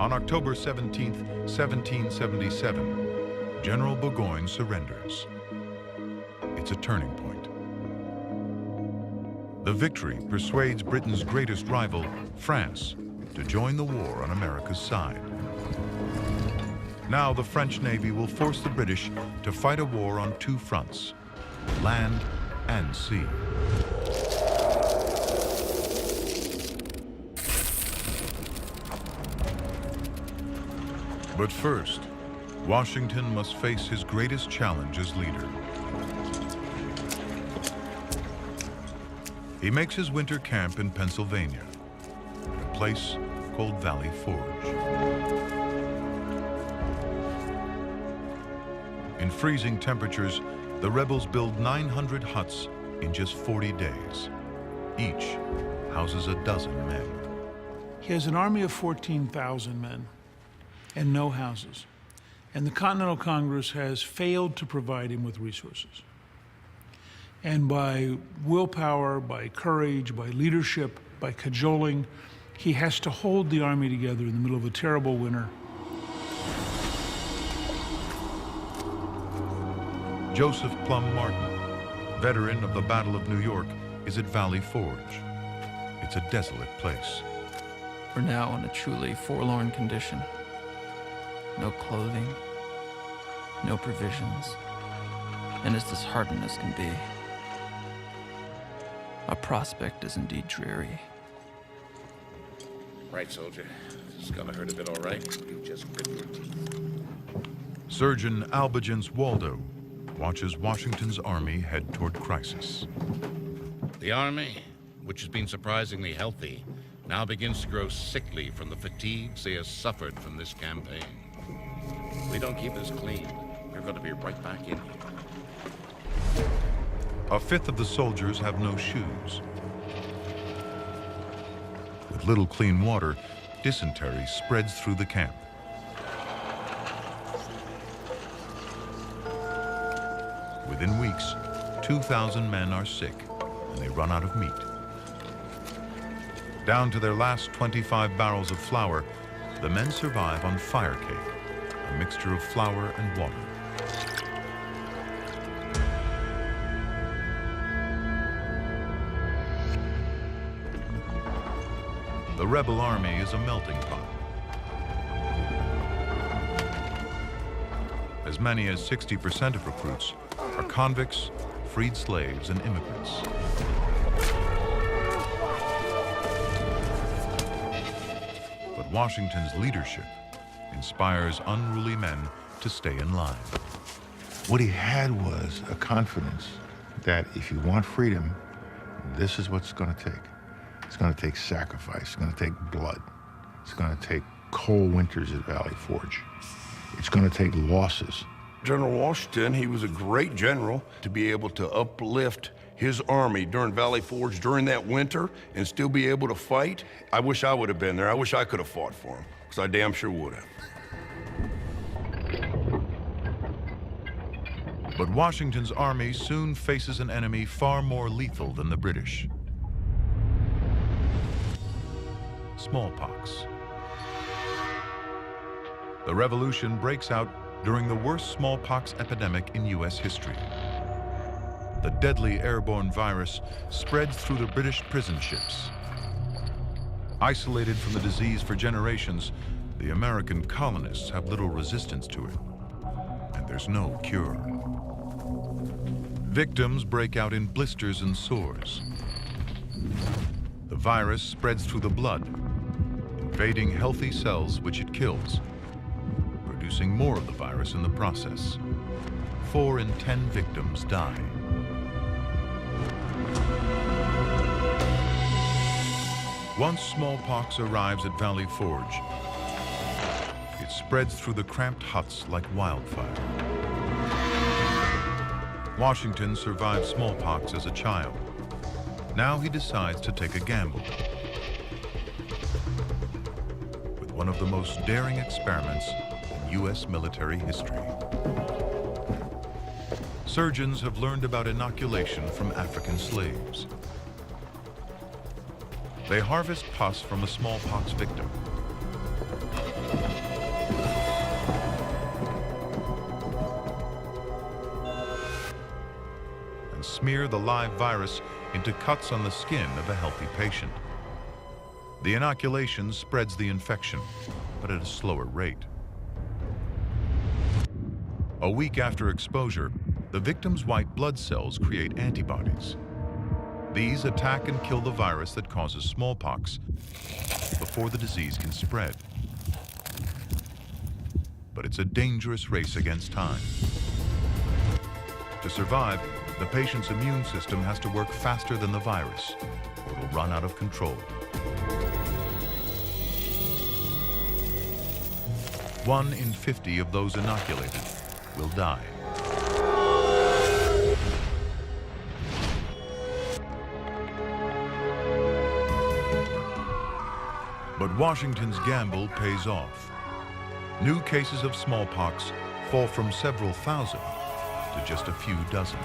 On October 17, 1777, General Burgoyne surrenders. It's a turning point. The victory persuades Britain's greatest rival, France, to join the war on America's side. Now the French Navy will force the British to fight a war on two fronts, land and sea. But first, Washington must face his greatest challenge as leader. He makes his winter camp in Pennsylvania, at a place called Valley Forge. In freezing temperatures, the rebels build 900 huts in just 40 days. Each houses a dozen men. He has an army of 14,000 men and no houses. And the Continental Congress has failed to provide him with resources. And by willpower, by courage, by leadership, by cajoling, he has to hold the army together in the middle of a terrible winter. Joseph Plum Martin, veteran of the Battle of New York, is at Valley Forge. It's a desolate place. We're now in a truly forlorn condition. No clothing, no provisions, and as disheartened as can be. Our prospect is indeed dreary. Right, soldier. It's gonna hurt a bit, all right? You just grit your teeth. Surgeon Albigence Waldo watches Washington's army head toward crisis. The army, which has been surprisingly healthy, now begins to grow sickly from the fatigues they have suffered from this campaign. If we don't keep this clean, we're going to be right back in here. A fifth of the soldiers have no shoes. With little clean water, dysentery spreads through the camp. Within weeks, 2,000 men are sick, and they run out of meat. Down to their last 25 barrels of flour, the men survive on fire cake, a mixture of flour and water. The rebel army is a melting pot. As many as 60% of recruits are convicts, freed slaves, and immigrants. But Washington's leadership inspires unruly men to stay in line. What he had was a confidence that if you want freedom, this is what it's going to take. It's going to take sacrifice. It's going to take blood. It's going to take cold winters at Valley Forge. It's going to take losses. General Washington, he was a great general to be able to uplift his army during Valley Forge during that winter and still be able to fight. I wish I would have been there. I wish I could have fought for him, because I damn sure would have. But Washington's army soon faces an enemy far more lethal than the British. Smallpox. The revolution breaks out during the worst smallpox epidemic in U.S. history. The deadly airborne virus spreads through the British prison ships. Isolated from the disease for generations, the American colonists have little resistance to it, and there's no cure. Victims break out in blisters and sores. The virus spreads through the blood, invading healthy cells which it kills, producing more of the virus in the process. 4 in 10 victims die. Once smallpox arrives at Valley Forge, it spreads through the cramped huts like wildfire. Washington survived smallpox as a child. Now he decides to take a gamble with one of the most daring experiments in U.S. military history. Surgeons have learned about inoculation from African slaves. They harvest pus from a smallpox victim. smear the live virus into cuts on the skin of a healthy patient. The inoculation spreads the infection, but at a slower rate. A week after exposure, the victim's white blood cells create antibodies. These attack and kill the virus that causes smallpox before the disease can spread. But it's a dangerous race against time. To survive, the patient's immune system has to work faster than the virus, or it'll run out of control. 1 in 50 of those inoculated will die. But Washington's gamble pays off. New cases of smallpox fall from several thousand to just a few dozen.